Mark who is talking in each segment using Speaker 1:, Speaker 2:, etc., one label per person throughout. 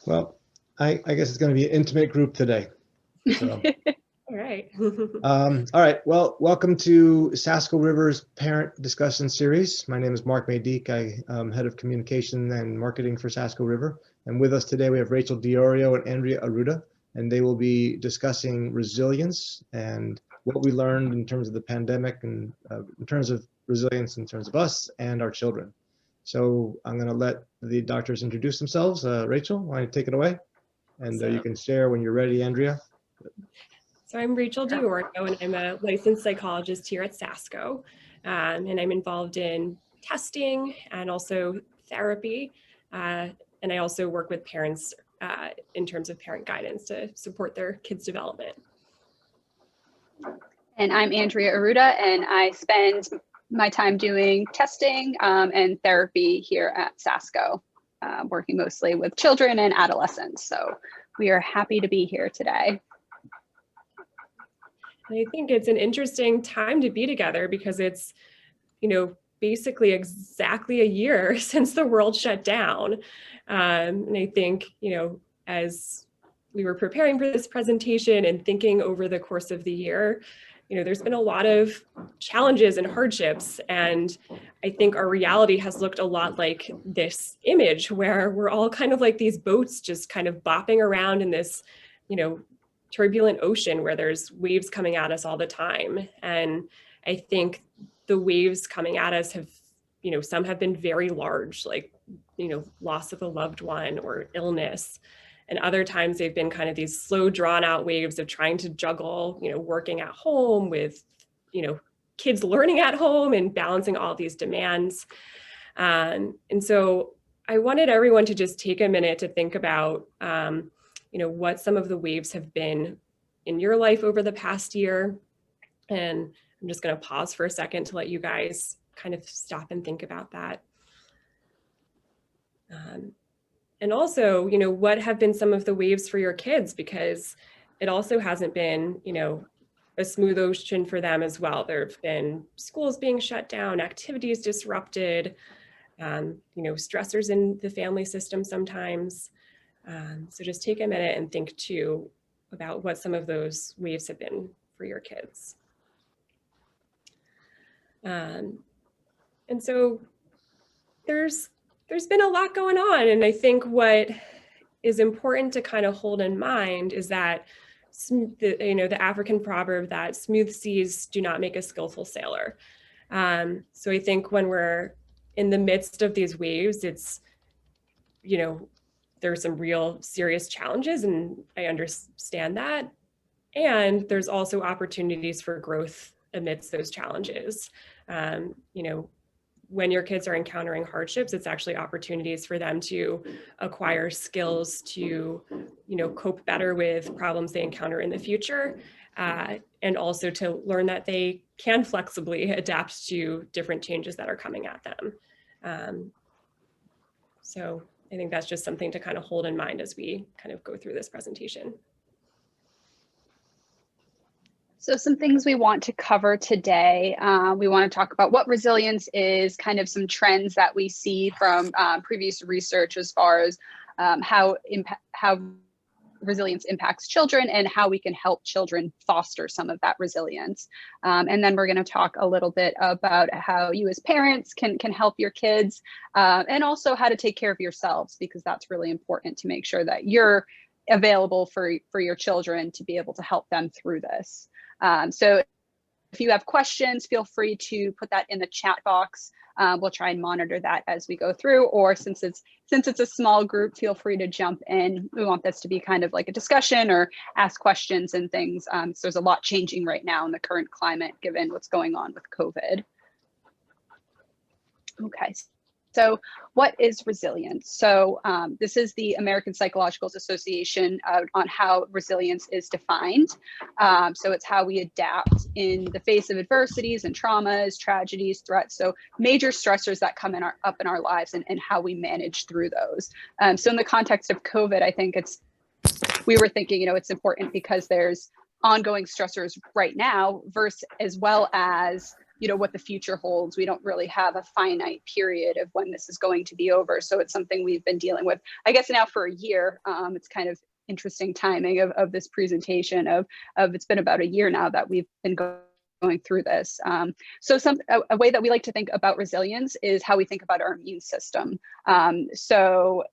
Speaker 1: Well, I guess it's going to be an intimate group today. So,
Speaker 2: All right.
Speaker 1: all right. Well, welcome to Sasko River's Parent Discussion Series. My name is Mark Maydeek. I am Head of Communication and Marketing for Sasko River. And with us today, we have Rachel Diorio and Andrea Arruda, and they will be discussing resilience and what we learned in terms of the pandemic and in terms of resilience in terms of us and our children. So I'm going to let the doctors introduce themselves. Rachel, why don't you take it away? And you can share when you're ready, Andrea.
Speaker 2: So I'm Rachel Diorio, and I'm a licensed psychologist here at Sasko. And I'm involved in testing and also therapy. And I also work with parents in terms of parent guidance to support their kids' development.
Speaker 3: And I'm Andrea Arruda, and I spend my time doing testing and therapy here at Sasko, working mostly with children and adolescents. So we are happy to be here today.
Speaker 2: I think it's an interesting time to be together because it's, basically exactly a year since the world shut down. And I think, as we were preparing for this presentation and thinking over the course of the year, there's been a lot of challenges and hardships. And I think our reality has looked a lot like this image where we're all kind of like these boats just kind of bopping around in this, turbulent ocean where there's waves coming at us all the time. And I think the waves coming at us have, some have been very large, like, loss of a loved one or illness. And other times they've been kind of these slow, drawn out waves of trying to juggle, working at home with, kids learning at home and balancing all these demands. And so I wanted everyone to just take a minute to think about, what some of the waves have been in your life over the past year. And I'm just going to pause for a second to let you guys kind of stop and think about that. And also, what have been some of the waves for your kids? Because it also hasn't been, a smooth ocean for them as well. There have been schools being shut down, activities disrupted, stressors in the family system sometimes. So just take a minute and think too about what some of those waves have been for your kids. And so there's been a lot going on. And I think what is important to kind of hold in mind is that the African proverb that smooth seas do not make a skillful sailor. So I think when we're in the midst of these waves, it's, there are some real serious challenges, and I understand that. And there's also opportunities for growth amidst those challenges. When your kids are encountering hardships, it's actually opportunities for them to acquire skills to, cope better with problems they encounter in the future, and also to learn that they can flexibly adapt to different changes that are coming at them. So I think that's just something to kind of hold in mind as we kind of go through this presentation.
Speaker 3: So some things we want to cover today. We want to talk about what resilience is, kind of some trends that we see from previous research as far as how resilience impacts children and how we can help children foster some of that resilience. And then we're going to talk a little bit about how you as parents can help your kids, and also how to take care of yourselves, because that's really important to make sure that you're available for your children to be able to help them through this. So if you have questions, feel free to put that in the chat box. We'll try and monitor that as we go through, or since it's a small group, feel free to jump in. We want this to be kind of like a discussion or ask questions and things. So there's a lot changing right now in the current climate, given what's going on with COVID. Okay. So what is resilience? So this is the American Psychological Association on how resilience is defined. So it's how we adapt in the face of adversities and traumas, tragedies, threats. So major stressors that come up in our lives, and how we manage through those. So in the context of COVID, I think we were thinking, it's important because there's ongoing stressors right now, as well as what the future holds. We don't really have a finite period of when this is going to be over. So it's something we've been dealing with, I guess, now for a year. It's kind of interesting timing of this presentation of it's been about a year now that we've been going through this. So a way that we like to think about resilience is how we think about our immune system. So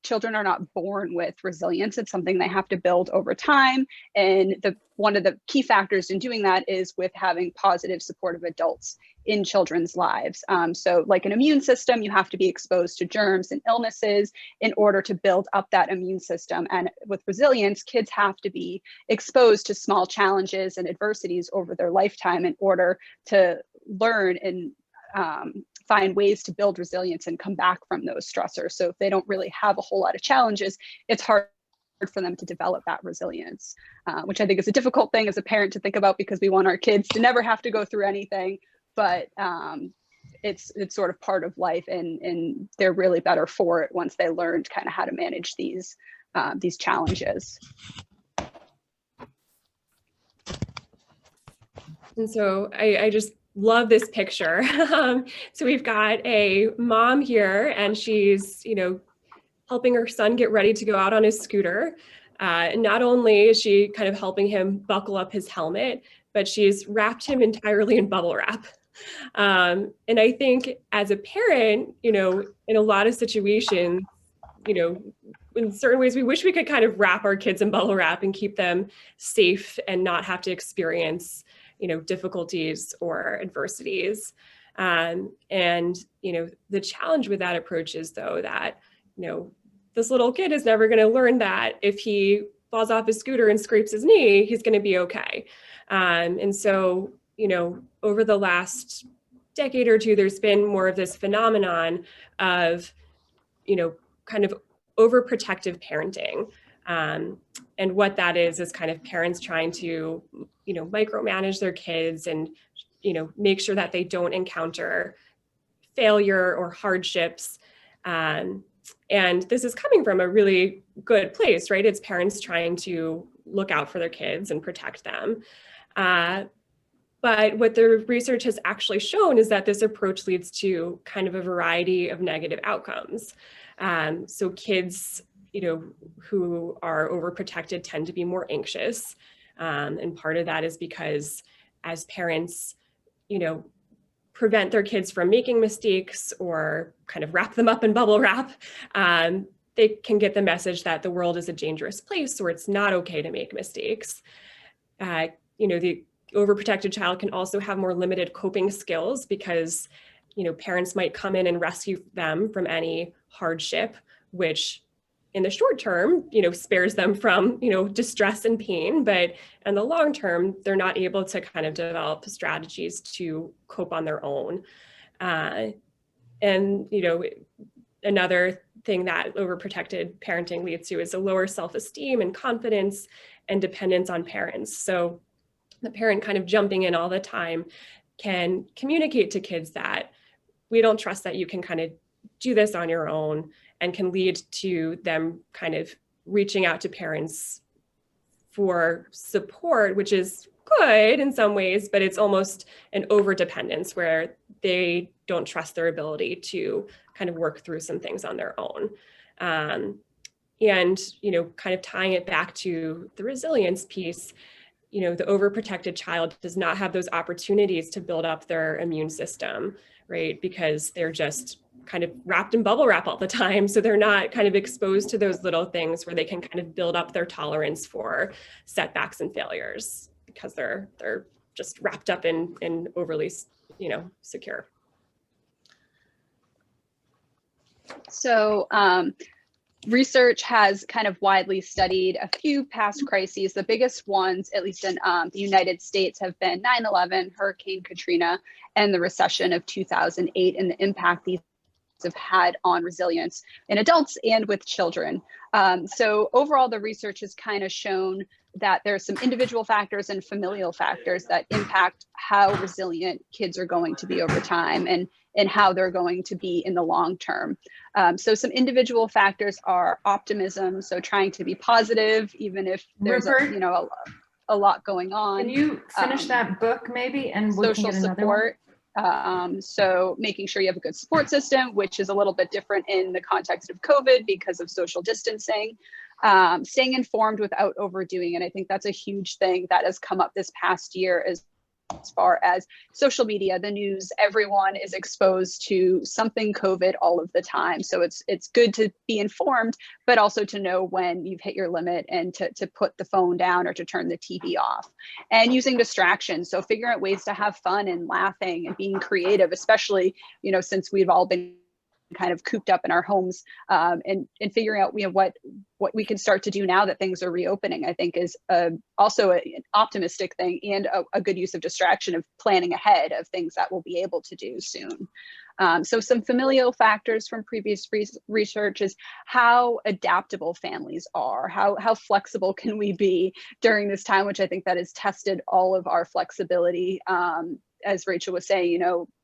Speaker 3: children are not born with resilience. It's something they have to build over time. And one of the key factors in doing that is with having positive, supportive adults in children's lives. So like an immune system, you have to be exposed to germs and illnesses in order to build up that immune system. And with resilience, kids have to be exposed to small challenges and adversities over their lifetime in order to learn and find ways to build resilience and come back from those stressors. So if they don't really have a whole lot of challenges, it's hard for them to develop that resilience, which I think is a difficult thing as a parent to think about, because we want our kids to never have to go through anything, but it's sort of part of life, and they're really better for it once they learned kind of how to manage these challenges.
Speaker 2: And so I just love this picture. So we've got a mom here, and she's, helping her son get ready to go out on his scooter. Not only is she kind of helping him buckle up his helmet, but she's wrapped him entirely in bubble wrap. And I think as a parent, in a lot of situations, in certain ways, we wish we could kind of wrap our kids in bubble wrap and keep them safe and not have to experience difficulties or adversities. And, the challenge with that approach is, though, that, this little kid is never going to learn that if he falls off his scooter and scrapes his knee, he's going to be okay. And so, over the last decade or two, there's been more of this phenomenon of, kind of overprotective parenting. And what that is kind of parents trying to, micromanage their kids and, make sure that they don't encounter failure or hardships. And this is coming from a really good place, right? It's parents trying to look out for their kids and protect them. But what the research has actually shown is that this approach leads to kind of a variety of negative outcomes. So kids, who are overprotected tend to be more anxious. And part of that is because as parents, prevent their kids from making mistakes or kind of wrap them up in bubble wrap, they can get the message that the world is a dangerous place or it's not okay to make mistakes. The overprotected child can also have more limited coping skills because, parents might come in and rescue them from any hardship, which in the short term, spares them from, distress and pain, but in the long term, they're not able to kind of develop strategies to cope on their own. Another thing that overprotected parenting leads to is a lower self-esteem and confidence and dependence on parents. So the parent kind of jumping in all the time can communicate to kids that we don't trust that you can kind of do this on your own, and can lead to them kind of reaching out to parents for support, which is good in some ways, but it's almost an overdependence where they don't trust their ability to kind of work through some things on their own. And, kind of tying it back to the resilience piece, the overprotected child does not have those opportunities to build up their immune system, right? Because they're just kind of wrapped in bubble wrap all the time. So they're not kind of exposed to those little things where they can kind of build up their tolerance for setbacks and failures because they're just wrapped up in overly, secure.
Speaker 3: So research has kind of widely studied a few past crises. The biggest ones, at least in the United States, have been 9/11, Hurricane Katrina, and the recession of 2008, and the impact these have had on resilience in adults and with children. So overall, the research has kind of shown that there's some individual factors and familial factors that impact how resilient kids are going to be over time and how they're going to be in the long term. So some individual factors are optimism, so trying to be positive, even if there's a lot going on.
Speaker 4: Can you finish that book maybe, and we can
Speaker 3: social
Speaker 4: get another
Speaker 3: support.
Speaker 4: one?
Speaker 3: So making sure you have a good support system, which is a little bit different in the context of COVID because of social distancing. Staying informed without overdoing it. I think that's a huge thing that has come up this past year as far as social media, the news. Everyone is exposed to something COVID all of the time. So it's good to be informed, but also to know when you've hit your limit and to put the phone down or to turn the TV off. And using distractions. So figuring out ways to have fun and laughing and being creative, especially, since we've all been kind of cooped up in our homes, and figuring out what we can start to do now that things are reopening, I think is also an optimistic thing and a good use of distraction of planning ahead of things that we'll be able to do soon. So some familial factors from previous research is how adaptable families are, how flexible can we be during this time, which I think that has tested all of our flexibility. As Rachel was saying,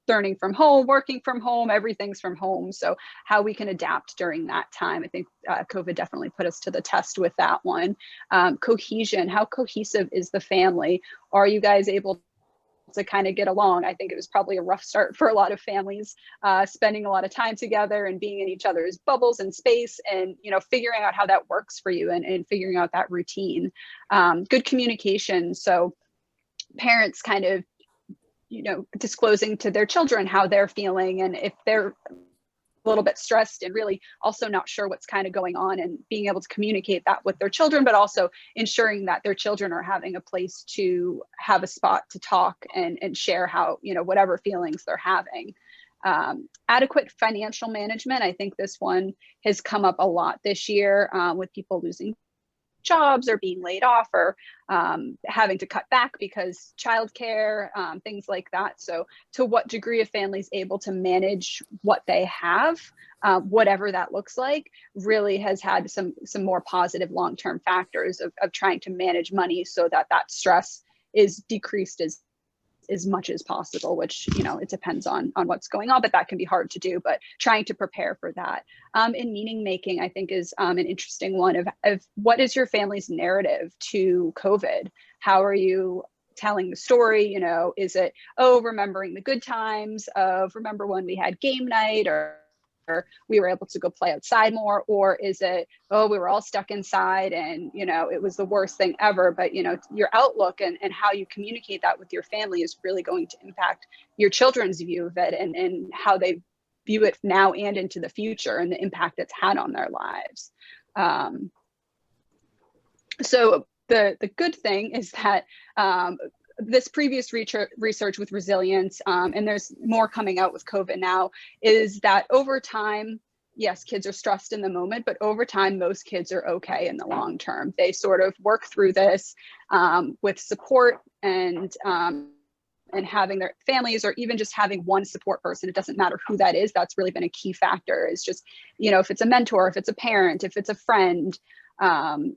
Speaker 3: learning from home, working from home, everything's from home. So how we can adapt during that time. I think COVID definitely put us to the test with that one. Cohesion, how cohesive is the family? Are you guys able to kind of get along? I think it was probably a rough start for a lot of families, spending a lot of time together and being in each other's bubbles and space, and figuring out how that works for you and figuring out that routine. Good communication. So parents kind of disclosing to their children how they're feeling, and if they're a little bit stressed and really also not sure what's kind of going on, and being able to communicate that with their children, but also ensuring that their children are having a place to have a spot to talk and share how, whatever feelings they're having. Adequate financial management. I think this one has come up a lot this year, with people losing jobs or being laid off or having to cut back because childcare, things like that. So to what degree a family's able to manage what they have, whatever that looks like, really has had some more positive long-term factors of trying to manage money so that stress is decreased as much as possible, which, it depends on what's going on, but that can be hard to do, but trying to prepare for that. And meaning making, I think, is an interesting one of what is your family's narrative to COVID? How are you telling the story? Is it, remembering the good times of remember when we had game night, or we were able to go play outside more? Or is it, we were all stuck inside and, it was the worst thing ever? But, your outlook and how you communicate that with your family is really going to impact your children's view of it and how they view it now and into the future, and the impact it's had on their lives. So the good thing is that this previous research with resilience, and there's more coming out with COVID now, is that over time, yes, kids are stressed in the moment, but over time, most kids are okay in the long term. They sort of work through this with support and having their families, or even just having one support person. It doesn't matter who that is. That's really been a key factor, is just, if it's a mentor, if it's a parent, if it's a friend,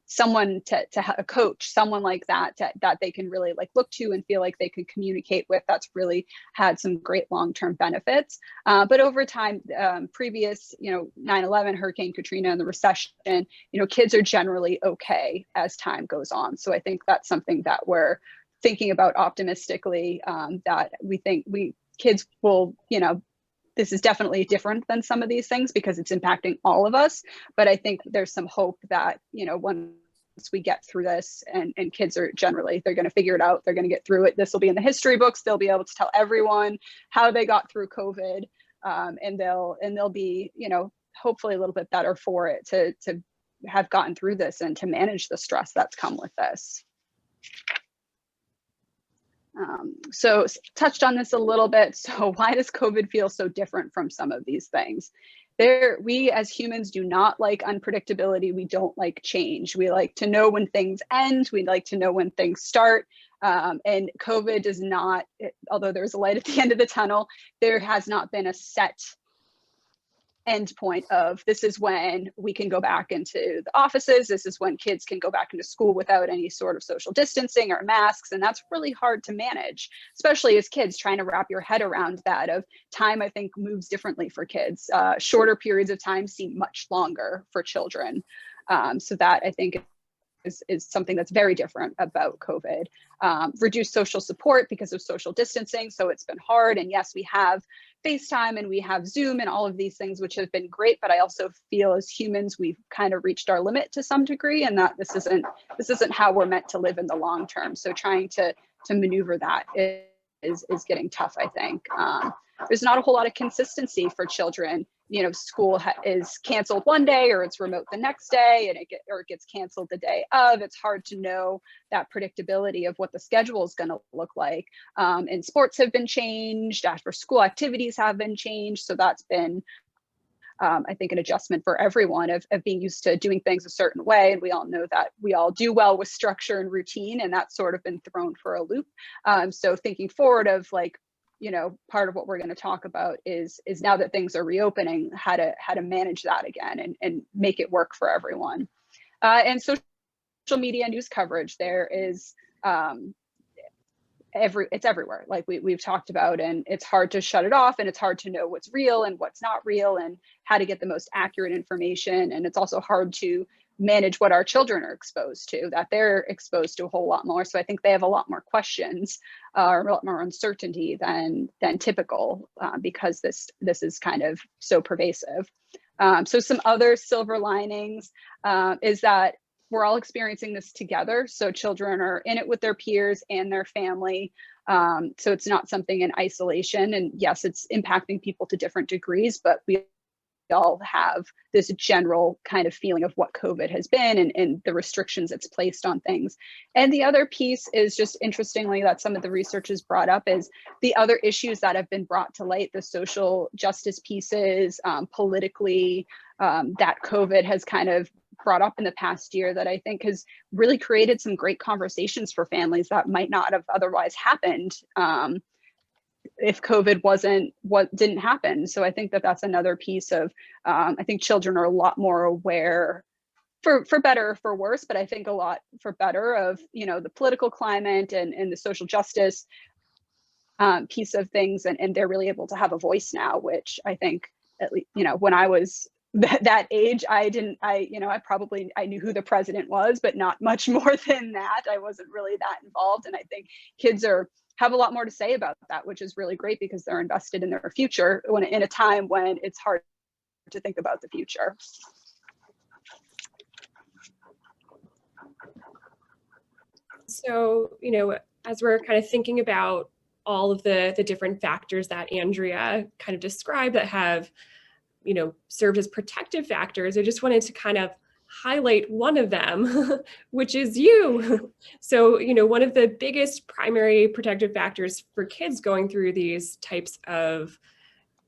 Speaker 3: someone to a coach, someone like that they can really look to and feel like they can communicate with. That's really had some great long-term benefits. But over time, previous, 9/11, Hurricane Katrina, and the recession, kids are generally okay as time goes on. So I think that's something that we're thinking about optimistically, that we think kids will, this is definitely different than some of these things because it's impacting all of us. But I think there's some hope that, once we get through this, and kids are generally, they're going to figure it out. They're going to get through it. This will be in the history books. They'll be able to tell everyone how they got through COVID, and they'll be, hopefully a little bit better for it to have gotten through this and to manage the stress that's come with this. So touched on this a little bit. So why does COVID feel so different from some of these things? We as humans do not like unpredictability. We don't like change. We like to know when things end. We like to know when things start. And COVID does not, although there's a light at the end of the tunnel, there has not been a set end point of this is when we can go back into the offices. This is when kids can go back into school without any sort of social distancing or masks. And that's really hard to manage, especially as kids, trying to wrap your head around that. Of time, I think, moves differently for kids. Shorter periods of time seem much longer for children. So that, I think, is something that's very different about COVID. Reduced social support because of social distancing, so it's been hard. And yes, we have FaceTime and we have Zoom and all of these things, which have been great, but I also feel as humans, we've kind of reached our limit to some degree, and that this isn't how we're meant to live in the long term. So trying to maneuver that is getting tough, I think. There's not a whole lot of consistency for children. You know, school is canceled one day or it's remote the next day, and it gets canceled the day of. It's hard to know that predictability of what the schedule is going to look like. And sports have been changed, after school activities have been changed. So that's been, I think, an adjustment for everyone of being used to doing things a certain way. And we all know that we all do well with structure and routine, and that's sort of been thrown for a loop. So thinking forward of, like, you know, part of what we're going to talk about is now that things are reopening, how to manage that again and make it work for everyone. And social media news coverage, there is it's everywhere, like we've talked about, and it's hard to shut it off, and it's hard to know what's real and what's not real and how to get the most accurate information. And it's also hard to manage what our children are exposed to, that they're exposed to a whole lot more. So I think they have a lot more questions or a lot more uncertainty than typical, because this is kind of so pervasive. So some other silver linings is that we're all experiencing this together. So children are in it with their peers and their family. So it's not something in isolation. And yes, it's impacting people to different degrees, but we all have this general kind of feeling of what COVID has been and the restrictions it's placed on things. And the other piece is just, interestingly, that some of the research has brought up is the other issues that have been brought to light, the social justice pieces, politically, that COVID has kind of brought up in the past year, that I think has really created some great conversations for families that might not have otherwise happened if COVID didn't happen. So I think that that's another piece of, I think children are a lot more aware, for better or for worse, but I think a lot for better, of, you know, the political climate and the social justice piece of things. And they're really able to have a voice now, which I think, at least, you know, when I was that age, I knew who the president was, but not much more than that. I wasn't really that involved. And I think kids have a lot more to say about that, which is really great, because they're invested in their future in a time when it's hard to think about the future.
Speaker 2: So, you know, as we're kind of thinking about all of the different factors that Andrea kind of described that have, you know, served as protective factors, I just wanted to kind of highlight one of them, which is you. So, you know, one of the biggest primary protective factors for kids going through these types of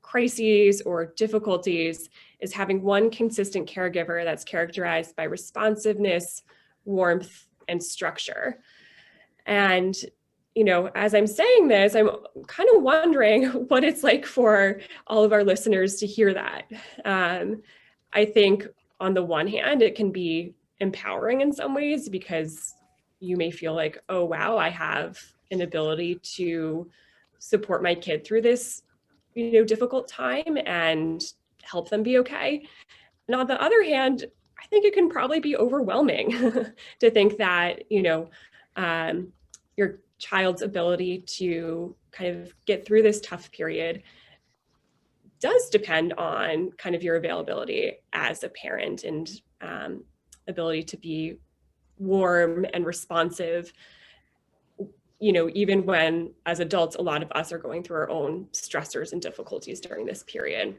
Speaker 2: crises or difficulties is having one consistent caregiver that's characterized by responsiveness, warmth, and structure. And, you know, as I'm saying this, I'm kind of wondering what it's like for all of our listeners to hear that. I think on the one hand, it can be empowering in some ways, because you may feel like, oh, wow, I have an ability to support my kid through this, you know, difficult time and help them be okay. And on the other hand, I think it can probably be overwhelming to think that, you know, your child's ability to kind of get through this tough period does depend on kind of your availability as a parent and ability to be warm and responsive, you know, even when as adults, a lot of us are going through our own stressors and difficulties during this period.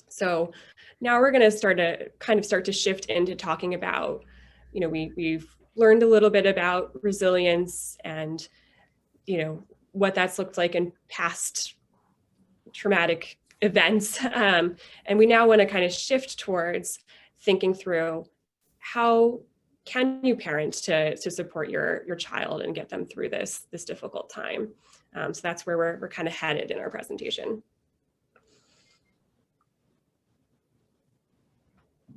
Speaker 2: So now we're going to start to shift into talking about, you know, we've learned a little bit about resilience and, you know, what that's looked like in past traumatic events. And we now want to kind of shift towards thinking through how can you parent to support your child and get them through this difficult time. So that's where we're kind of headed in our presentation.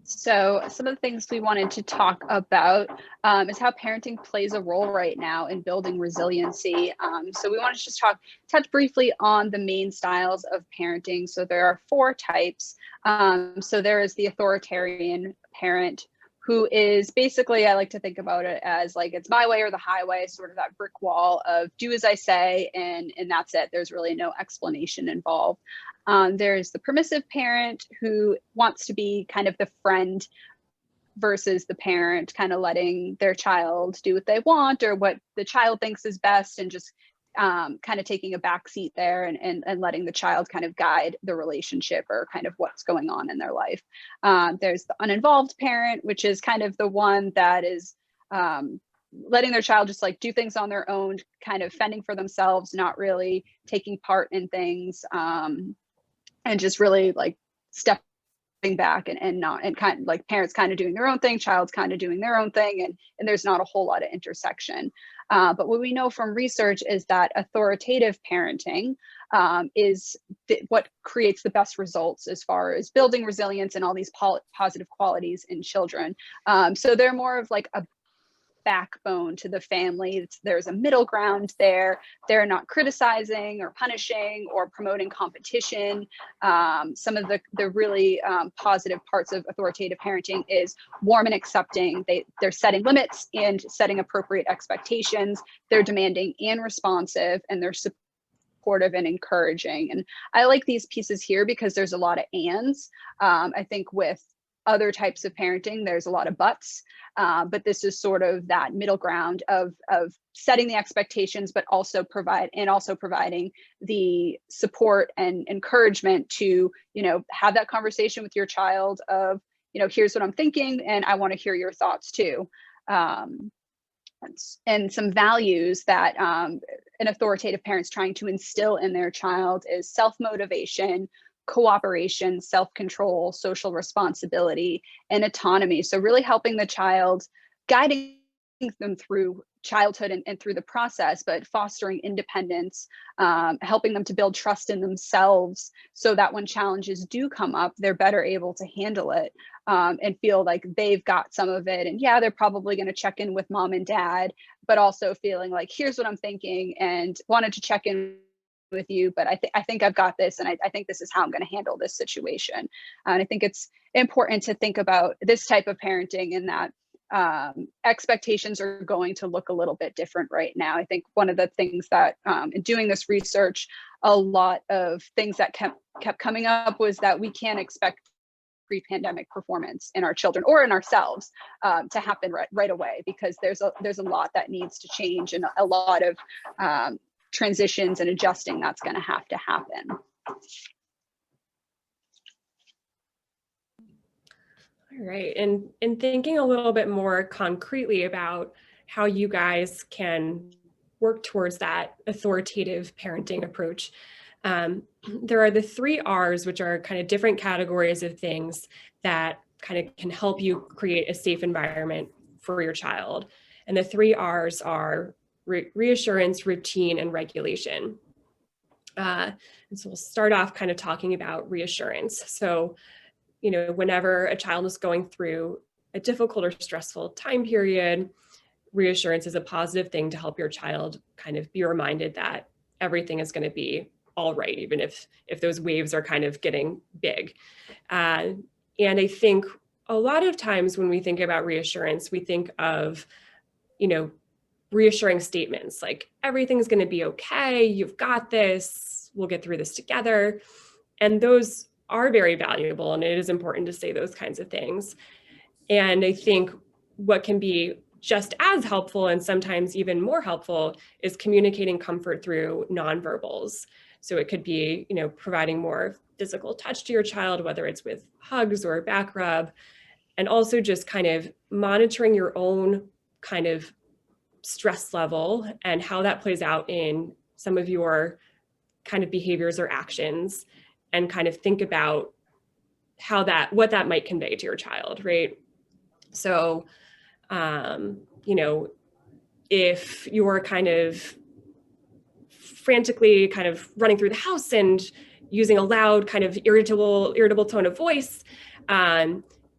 Speaker 3: So some of the things we wanted to talk about is how parenting plays a role right now in building resiliency. So we want to just touch briefly on the main styles of parenting. So there are 4 types. So there is the authoritarian parent, who is basically, I like to think about it as like, it's my way or the highway, sort of that brick wall of do as I say, and that's it. There's really no explanation involved. There's the permissive parent who wants to be kind of the friend versus the parent, kind of letting their child do what they want or what the child thinks is best, and just kind of taking a back seat there and letting the child kind of guide the relationship or kind of what's going on in their life. There's the uninvolved parent, which is kind of the one that is letting their child just like do things on their own, kind of fending for themselves, not really taking part in things, and just really like stepping back and kind of like parents kind of doing their own thing, child's kind of doing their own thing, and there's not a whole lot of intersection. But what we know from research is that authoritative parenting is what creates the best results as far as building resilience and all these positive qualities in children. So they're more of like a backbone to the family. There's a middle ground there. They're not criticizing or punishing or promoting competition. Some of the really positive parts of authoritative parenting is warm and accepting. They're setting limits and setting appropriate expectations. They're demanding and responsive, and they're supportive and encouraging. And I like these pieces here because there's a lot of ands. I think with other types of parenting, there's a lot of buts, but this is sort of that middle ground of setting the expectations, but also providing the support and encouragement to, have that conversation with your child of, here's what I'm thinking, and I want to hear your thoughts too. And some values that an authoritative parent's trying to instill in their child is self-motivation, cooperation, self-control, social responsibility, and autonomy. So really helping the child, guiding them through childhood and through the process, but fostering independence, helping them to build trust in themselves so that when challenges do come up, they're better able to handle it and feel like they've got some of it. And yeah, they're probably going to check in with mom and dad, but also feeling like, here's what I'm thinking and wanted to check in with you, but I think I've got this, and I think this is how I'm going to handle this situation. And I think it's important to think about this type of parenting in that expectations are going to look a little bit different right now. I think one of the things that in doing this research, a lot of things that kept coming up was that we can't expect pre-pandemic performance in our children or in ourselves to happen right away, because there's a lot that needs to change, and a lot of transitions and adjusting that's going to happen.
Speaker 2: All right, and thinking a little bit more concretely about how you guys can work towards that authoritative parenting approach, there are the 3 R's, which are kind of different categories of things that kind of can help you create a safe environment for your child. And the 3 R's are reassurance, routine, and regulation. And so we'll start off kind of talking about reassurance. So, whenever a child is going through a difficult or stressful time period, reassurance is a positive thing to help your child kind of be reminded that everything is going to be all right, even if those waves are kind of getting big. And I think a lot of times when we think about reassurance, we think of, reassuring statements like everything's going to be okay, you've got this, we'll get through this together. And those are very valuable, and it is important to say those kinds of things. And I think what can be just as helpful, and sometimes even more helpful, is communicating comfort through nonverbals. So it could be, providing more physical touch to your child, whether it's with hugs or a back rub, and also just kind of monitoring your own kind of stress level and how that plays out in some of your kind of behaviors or actions, and kind of think about what that might convey to your child, right? So, if you're kind of frantically kind of running through the house and using a loud kind of irritable tone of voice,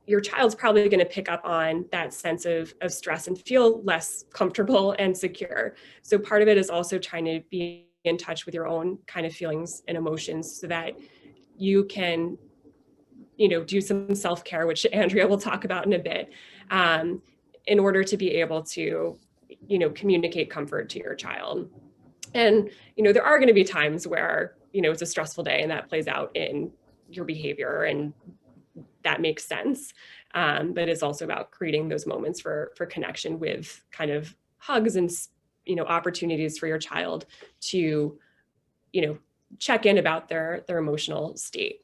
Speaker 2: your child's probably going to pick up on that sense of stress and feel less comfortable and secure. So part of it is also trying to be in touch with your own kind of feelings and emotions so that you can, do some self-care, which Andrea will talk about in a bit, in order to be able to, communicate comfort to your child. And, there are going to be times where, it's a stressful day and that plays out in your behavior, and that makes sense. But it's also about creating those moments for connection with kind of hugs and, opportunities for your child to, check in about their emotional state.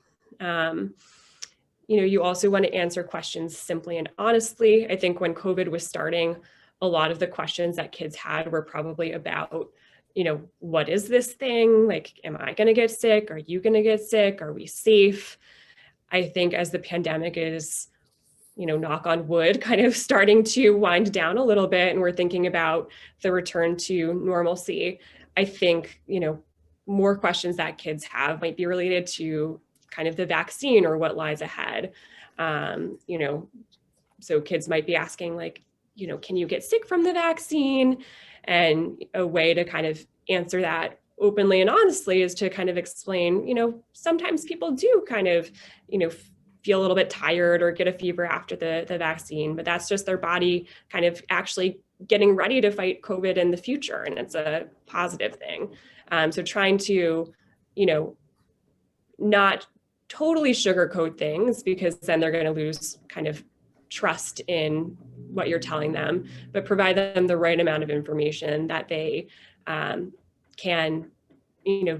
Speaker 2: You also want to answer questions simply and honestly. I think when COVID was starting, a lot of the questions that kids had were probably about, what is this thing? Like, am I going to get sick? Are you going to get sick? Are we safe? I think as the pandemic is, knock on wood, kind of starting to wind down a little bit, and we're thinking about the return to normalcy, I think, more questions that kids have might be related to kind of the vaccine or what lies ahead. So kids might be asking like, can you get sick from the vaccine? And a way to kind of answer that openly and honestly is to kind of explain, sometimes people do kind of, feel a little bit tired or get a fever after the vaccine, but that's just their body kind of actually getting ready to fight COVID in the future. And it's a positive thing. So trying to, not totally sugarcoat things, because then they're going to lose kind of trust in what you're telling them, but provide them the right amount of information that they can,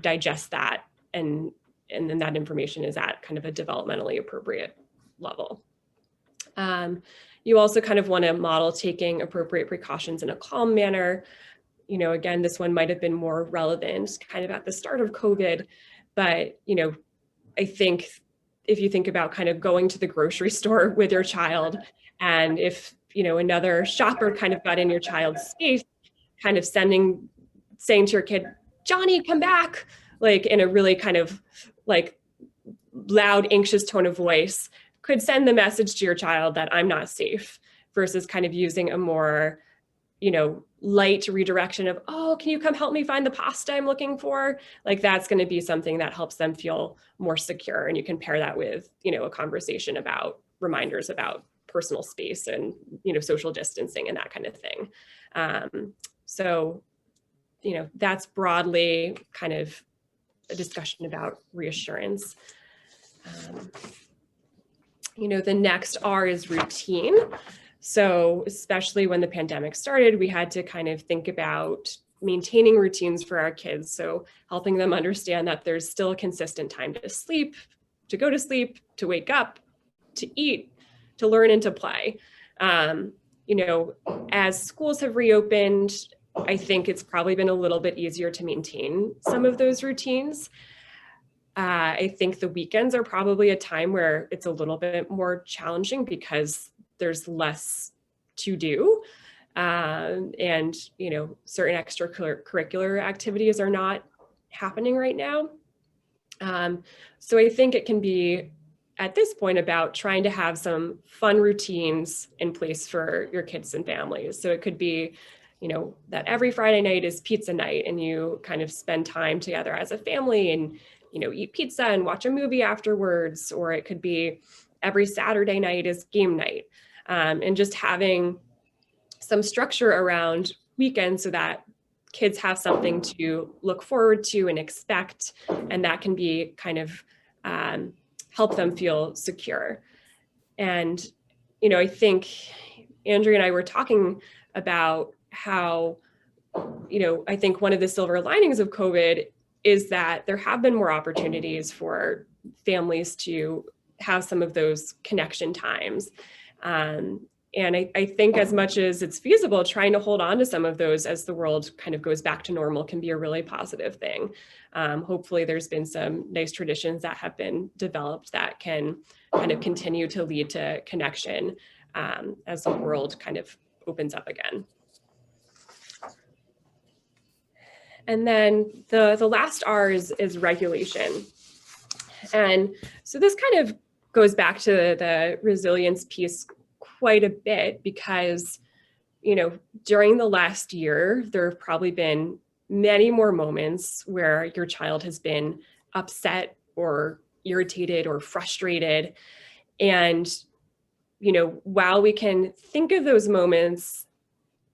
Speaker 2: digest that, and then that information is at kind of a developmentally appropriate level. You also kind of want to model taking appropriate precautions in a calm manner. Again, this one might have been more relevant kind of at the start of COVID, but, I think if you think about kind of going to the grocery store with your child, and if, another shopper kind of got in your child's space, kind of saying to your kid, Johnny, come back, like in a really kind of like loud, anxious tone of voice, could send the message to your child that I'm not safe, versus kind of using a more, light redirection of, oh, can you come help me find the pasta I'm looking for? Like that's going to be something that helps them feel more secure. And you can pair that with, a conversation about reminders about personal space and, social distancing and that kind of thing. So, that's broadly kind of a discussion about reassurance. The next R is routine. So especially when the pandemic started, we had to kind of think about maintaining routines for our kids. So helping them understand that there's still a consistent time to sleep, to go to sleep, to wake up, to eat, to learn, and to play. As schools have reopened, I think it's probably been a little bit easier to maintain some of those routines. I think the weekends are probably a time where it's a little bit more challenging because there's less to do. And, certain extracurricular activities are not happening right now. So I think it can be at this point about trying to have some fun routines in place for your kids and families. So it could be, that every Friday night is pizza night and you kind of spend time together as a family and, eat pizza and watch a movie afterwards. Or it could be every Saturday night is game night. And just having some structure around weekends so that kids have something to look forward to and expect, and that can be kind of help them feel secure. And, I think Andrea and I were talking about how, I think one of the silver linings of COVID is that there have been more opportunities for families to have some of those connection times. And I think as much as it's feasible, trying to hold on to some of those as the world kind of goes back to normal can be a really positive thing. Hopefully there's been some nice traditions that have been developed that can kind of continue to lead to connection as the world kind of opens up again. And then the last R is regulation. And so this kind of goes back to the resilience piece quite a bit because, during the last year, there have probably been many more moments where your child has been upset or irritated or frustrated. And, you know, while we can think of those moments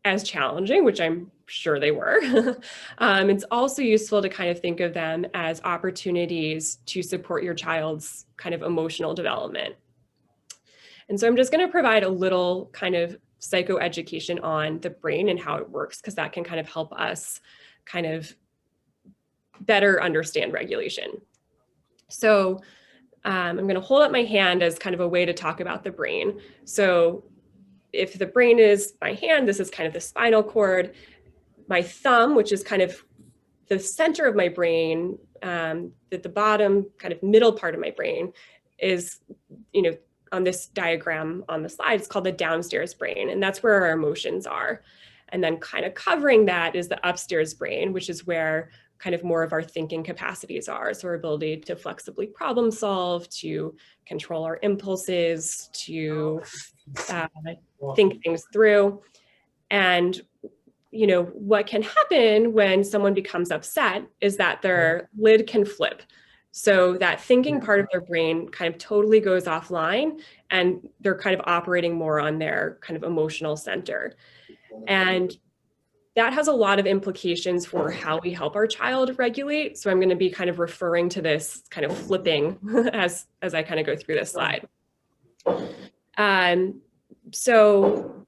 Speaker 2: as challenging, which I'm sure they were, it's also useful to kind of think of them as opportunities to support your child's kind of emotional development. And so I'm just going to provide a little kind of psychoeducation on the brain and how it works, because that can kind of help us kind of better understand regulation. So I'm going to hold up my hand as kind of a way to talk about the brain. So if the brain is my hand, this is kind of the spinal cord. My thumb, which is kind of the center of my brain, at the bottom, kind of middle part of my brain is, you know, on this diagram on the slide, it's called the downstairs brain, and that's where our emotions are. And then kind of covering that is the upstairs brain, which is where kind of more of our thinking capacities are. So our ability to flexibly problem solve, to control our impulses, to think things through. And, you know, what can happen when someone becomes upset is that their lid can flip. So that thinking part of their brain kind of totally goes offline, and they're kind of operating more on their kind of emotional center. And that has a lot of implications for how we help our child regulate. So I'm going to be kind of referring to this kind of flipping as I kind of go through this slide. So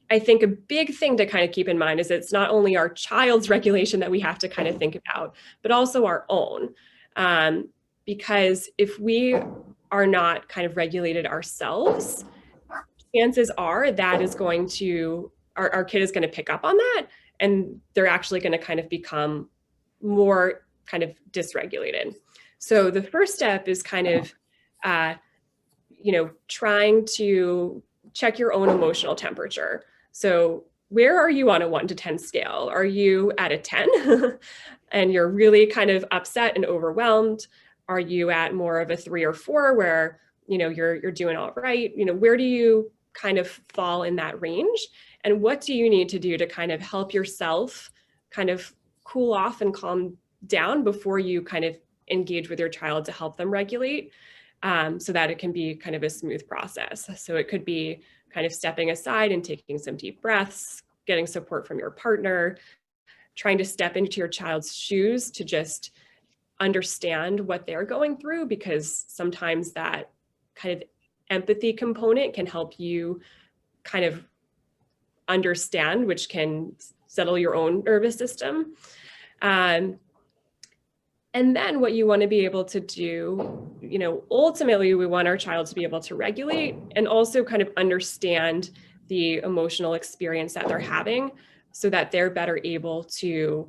Speaker 2: I think a big thing to kind of keep in mind is it's not only our child's regulation that we have to kind of think about, but also our own. Because if we are not kind of regulated ourselves, chances are that is going to, our kid is going to pick up on that, and they're actually going to kind of become more kind of dysregulated. So the first step is kind of, you know, trying to check your own emotional temperature. So where are you on a 1 to 10 scale? Are you at a 10 and you're really kind of upset and overwhelmed? Are you at more of a 3 or 4 where, you know, you're doing all right? You know, where do you kind of fall in that range? And what do you need to do to kind of help yourself kind of cool off and calm down before you kind of engage with your child to help them regulate, so that it can be kind of a smooth process? So it could be kind of stepping aside and taking some deep breaths, getting support from your partner, trying to step into your child's shoes to just understand what they're going through, because sometimes that kind of empathy component can help you kind of understand, which can settle your own nervous system. And then what you want to be able to do, you know, ultimately we want our child to be able to regulate and also kind of understand the emotional experience that they're having, so that they're better able to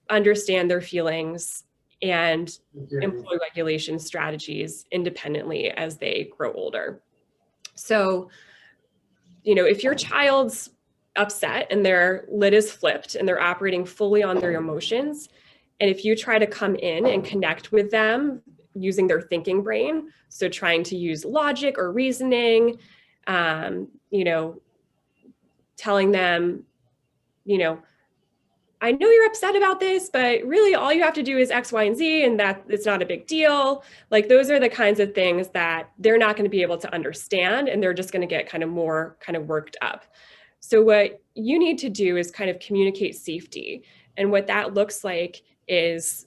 Speaker 2: understand their feelings and employ regulation strategies independently as they grow older. So, you know, if your child's upset and their lid is flipped and they're operating fully on their emotions, and if you try to come in and connect with them using their thinking brain, so trying to use logic or reasoning, you know, telling them, you know, I know you're upset about this, but really all you have to do is X, Y, and Z, and that it's not a big deal. Like, those are the kinds of things that they're not going to be able to understand, and they're just going to get kind of more kind of worked up. So what you need to do is kind of communicate safety. And what that looks like is,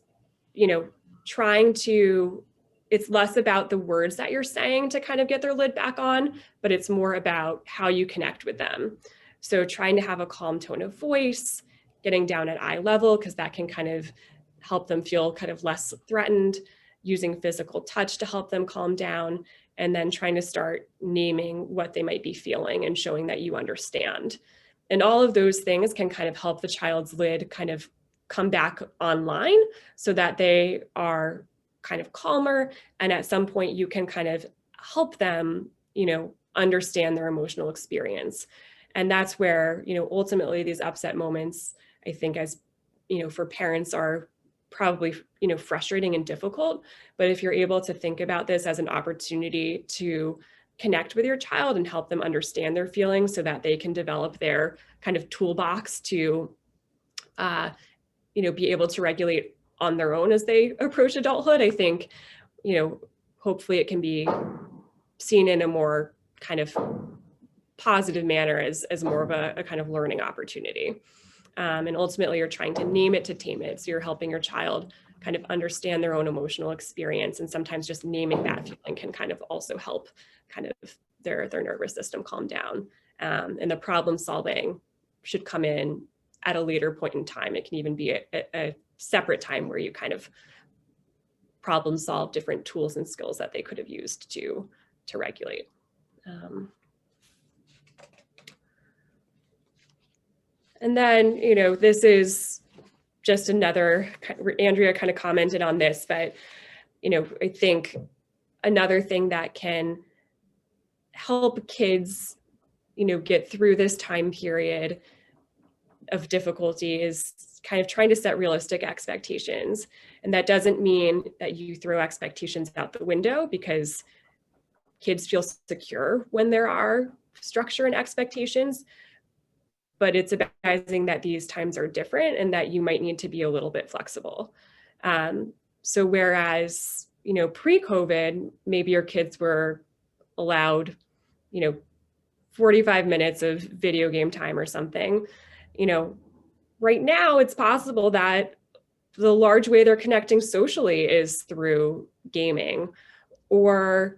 Speaker 2: you know, trying to, it's less about the words that you're saying to kind of get their lid back on, but it's more about how you connect with them. So trying to have a calm tone of voice, getting down at eye level, because that can kind of help them feel kind of less threatened, using physical touch to help them calm down, and then trying to start naming what they might be feeling and showing that you understand. And all of those things can kind of help the child's lid kind of come back online, so that they are kind of calmer, and at some point you can kind of help them, you know, understand their emotional experience. And that's where, you know, ultimately these upset moments, I think, as, you know, for parents are probably, you know, frustrating and difficult. But if you're able to think about this as an opportunity to connect with your child and help them understand their feelings, so that they can develop their kind of toolbox to, you know, be able to regulate on their own as they approach adulthood, I think, you know, hopefully it can be seen in a more kind of positive manner as more of a kind of learning opportunity. And ultimately you're trying to name it to tame it. So you're helping your child kind of understand their own emotional experience. And sometimes just naming that feeling can kind of also help kind of their nervous system calm down. And the problem solving should come in at a later point in time. It can even be a separate time where you kind of problem solve different tools and skills that they could have used to regulate. And then, you know, this is just another, Andrea kind of commented on this, but, you know, I think another thing that can help kids, you know, get through this time period of difficulty is kind of trying to set realistic expectations. And that doesn't mean that you throw expectations out the window, because kids feel secure when there are structure and expectations. But it's about recognizing that these times are different and that you might need to be a little bit flexible. So whereas, you know, pre-COVID, maybe your kids were allowed, you know, 45 minutes of video game time or something, you know, right now it's possible that the large way they're connecting socially is through gaming, or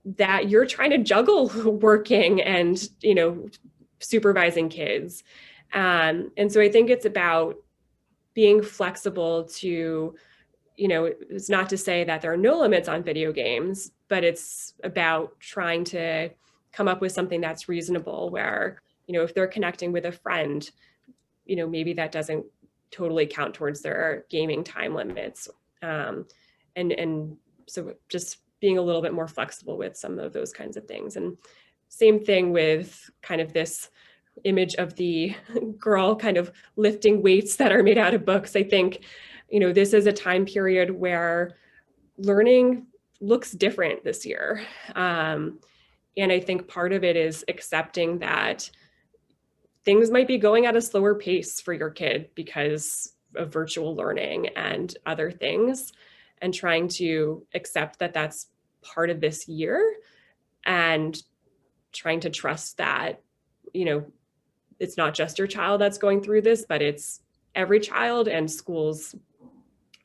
Speaker 2: that you're trying to juggle working and, you know, supervising kids. And so I think it's about being flexible to, you know, it's not to say that there are no limits on video games, but it's about trying to come up with something that's reasonable where, you know, if they're connecting with a friend, you know, maybe that doesn't totally count towards their gaming time limits. And so just being a little bit more flexible with some of those kinds of things. And same thing with kind of this image of the girl kind of lifting weights that are made out of books. I think, you know, this is a time period where learning looks different this year. And I think part of it is accepting that things might be going at a slower pace for your kid because of virtual learning and other things, and trying to accept that that's part of this year, and trying to trust that, you know, it's not just your child that's going through this, but it's every child, and schools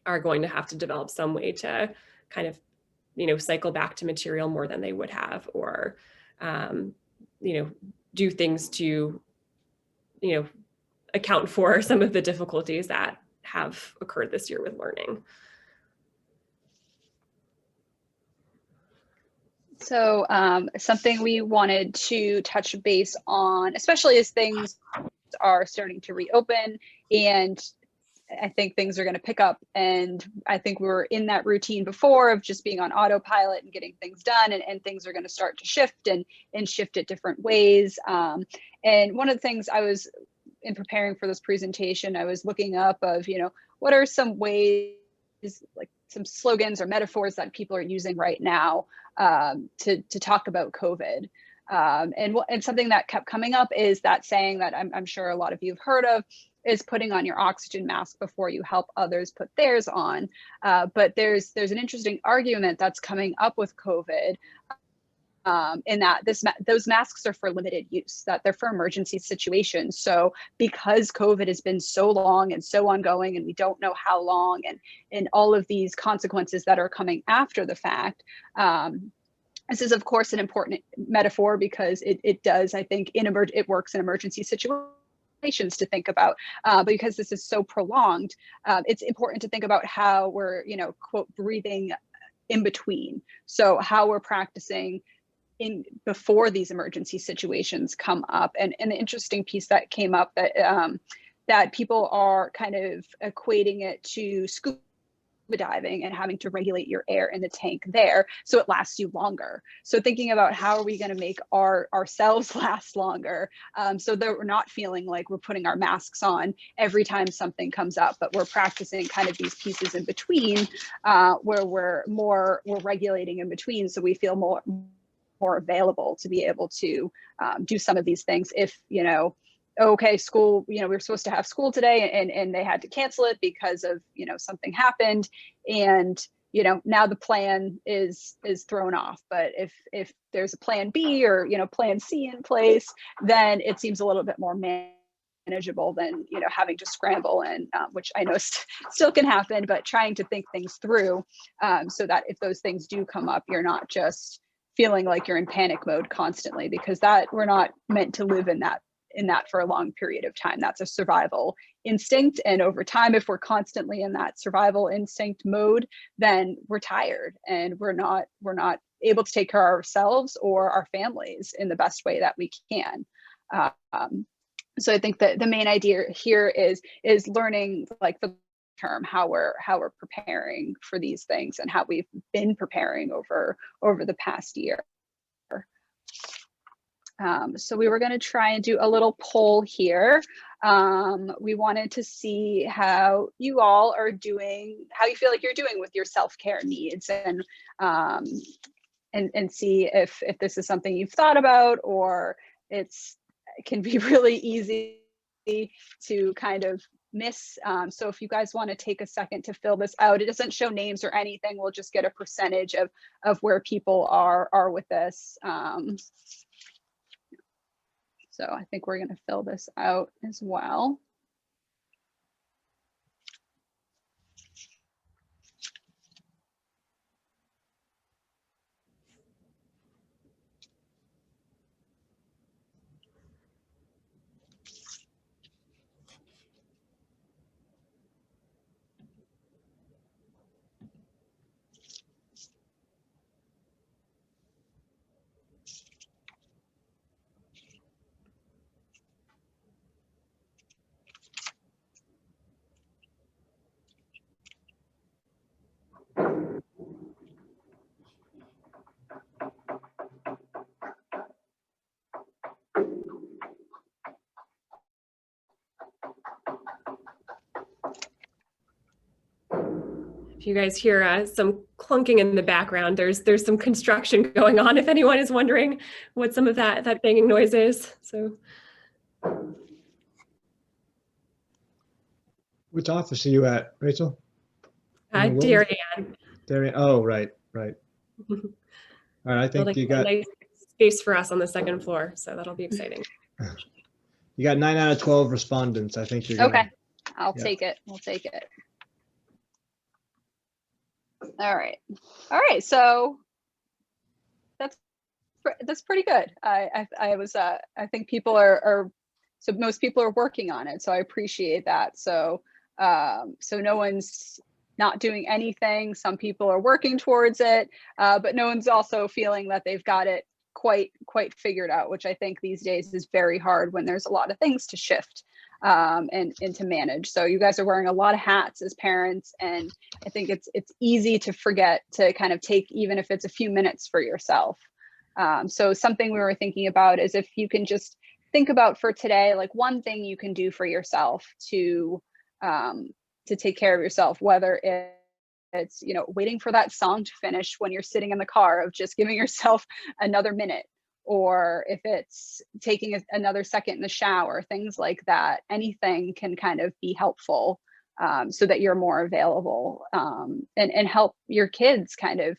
Speaker 2: are going to have to develop some way to kind of, you know, cycle back to material more than they would have, or, you know, do things to, you know, account for some of the difficulties that have occurred this year with learning.
Speaker 3: So something we wanted to touch base on, especially as things are starting to reopen, and I think things are going to pick up, and I think we were in that routine before of just being on autopilot and getting things done, and things are going to start to shift and shift at different ways. And one of the things I was, in preparing for this presentation, I was looking up of, you know, what are some ways, like some slogans or metaphors that people are using right now to talk about COVID. And something that kept coming up is that saying that I'm sure a lot of you have heard of, is putting on your oxygen mask before you help others put theirs on. But there's an interesting argument that's coming up with COVID, in that those masks are for limited use, that they're for emergency situations. So because COVID has been so long and so ongoing, and we don't know how long, and all of these consequences that are coming after the fact, this is of course an important metaphor, because it does, I think, it works in emergency situations to think about, but because this is so prolonged, it's important to think about how we're, you know, quote, breathing in between. So how we're practicing in before these emergency situations come up. And the interesting piece that came up, that that people are kind of equating it to scuba diving and having to regulate your air in the tank there so it lasts you longer. So thinking about how are we going to make ourselves last longer, so that we're not feeling like we're putting our masks on every time something comes up, but we're practicing kind of these pieces in between, where we're regulating in between, so we feel more available to be able to do some of these things. If, you know, okay, school, you know, we were supposed to have school today, and they had to cancel it because of, you know, something happened, and you know, now the plan is thrown off. But if there's a plan B or, you know, plan C in place, then it seems a little bit more manageable than, you know, having to scramble, and which I know still can happen, but trying to think things through so that if those things do come up, you're not just feeling like you're in panic mode constantly, because that we're not meant to live in that for a long period of time. That's a survival instinct, and over time, if we're constantly in that survival instinct mode, then we're tired and we're not able to take care of ourselves or our families in the best way that we can. So I think that the main idea here is learning, like, for the term, how we're preparing for these things and how we've been preparing over the past year. So we were going to try and do a little poll here. We wanted to see how you all are doing, how you feel like you're doing with your self-care needs, and see if this is something you've thought about, or it can be really easy to kind of miss. So if you guys want to take a second to fill this out, it doesn't show names or anything. We'll just get a percentage of where people are with this. So I think we're going to fill this out as well.
Speaker 2: If you guys hear some clunking in the background, there's some construction going on, if anyone is wondering what some of that banging noise is. So,
Speaker 1: Which office are you at, Rachel?
Speaker 2: Diorio.
Speaker 1: Diorio. Oh, right. All right, I think you got a
Speaker 2: nice space for us on the second floor, so that'll be exciting.
Speaker 1: You got 9 out of 12 respondents. I think you're
Speaker 3: okay. I'll take it. We'll take it. All right. So that's pretty good. I think people are so most people are working on it. So I appreciate that. So no one's not doing anything. Some people are working towards it, but no one's also feeling that they've got it quite figured out, which I think these days is very hard when there's a lot of things to shift and to manage. So you guys are wearing a lot of hats as parents, and I think it's easy to forget to kind of take, even if it's a few minutes, for yourself. So something we were thinking about is if you can just think about for today, like one thing you can do for yourself to take care of yourself, whether it's, you know, waiting for that song to finish when you're sitting in the car, of just giving yourself another minute, or if it's taking another second in the shower, things like that. Anything can kind of be helpful so that you're more available, and help your kids kind of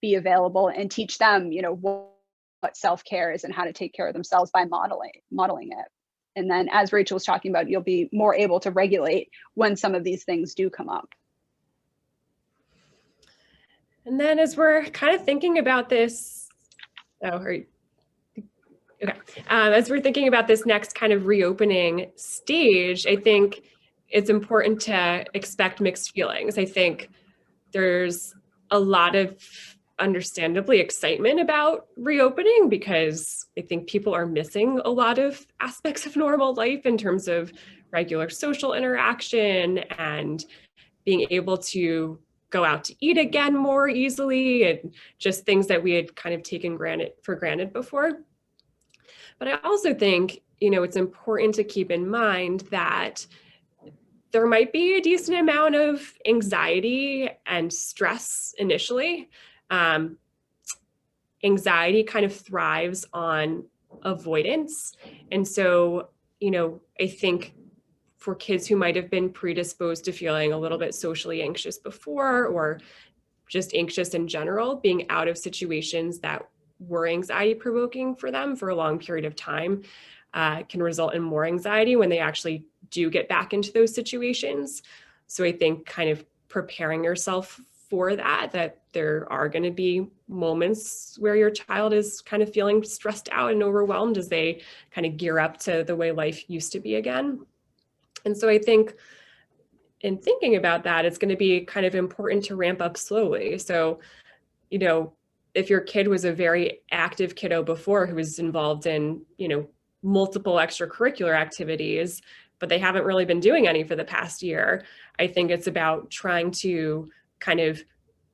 Speaker 3: be available and teach them, you know, what self-care is and how to take care of themselves by modeling it. And then, as Rachel was talking about, you'll be more able to regulate when some of these things do come up.
Speaker 2: And then, as we're kind of thinking about this, as we're thinking about this next kind of reopening stage, I think it's important to expect mixed feelings. I think there's a lot of understandably excitement about reopening, because I think people are missing a lot of aspects of normal life in terms of regular social interaction and being able to go out to eat again more easily, and just things that we had kind of taken for granted before. But I also think, you know, it's important to keep in mind that there might be a decent amount of anxiety and stress initially. Anxiety kind of thrives on avoidance. And so, you know, I think for kids who might have been predisposed to feeling a little bit socially anxious before, or just anxious in general, being out of situations that were anxiety provoking for them for a long period of time can result in more anxiety when they actually do get back into those situations. So I think kind of preparing yourself for that there are going to be moments where your child is kind of feeling stressed out and overwhelmed as they kind of gear up to the way life used to be again. And so I think in thinking about that, it's going to be kind of important to ramp up slowly. So, you know, if your kid was a very active kiddo before who was involved in, you know, multiple extracurricular activities, but they haven't really been doing any for the past year, I think it's about trying to kind of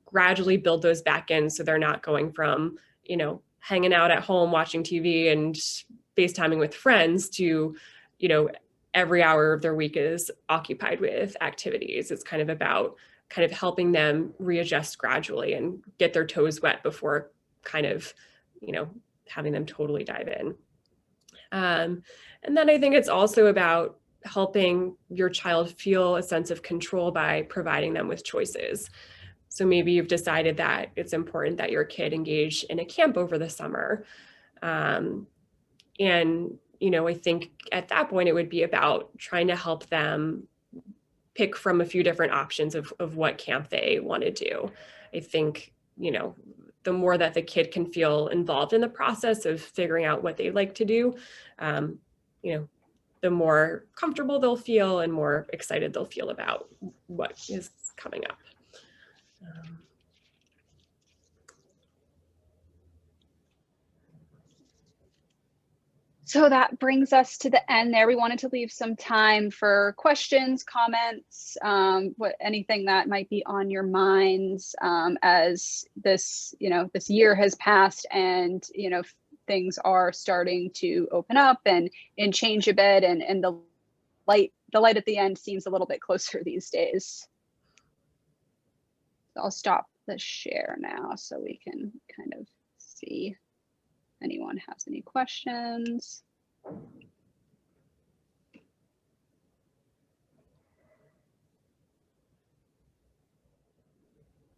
Speaker 2: gradually build those back in so they're not going from, you know, hanging out at home watching TV and FaceTiming with friends to, you know, every hour of their week is occupied with activities. It's kind of about kind of helping them readjust gradually and get their toes wet before kind of, you know, having them totally dive in. And then I think it's also about helping your child feel a sense of control by providing them with choices. So maybe you've decided that it's important that your kid engage in a camp over the summer. And, you know, I think at that point, it would be about trying to help them pick from a few different options of what camp they want to do. I think, you know, the more that the kid can feel involved in the process of figuring out what they like to do, you know, the more comfortable they'll feel and more excited they'll feel about what is coming up.
Speaker 3: So that brings us to the end there. We wanted to leave some time for questions, comments, anything that might be on your minds as this, you know, this year has passed and, you know, things are starting to open up and change a bit, and the light at the end seems a little bit closer these days. So I'll stop the share now so we can kind of see if anyone has any questions.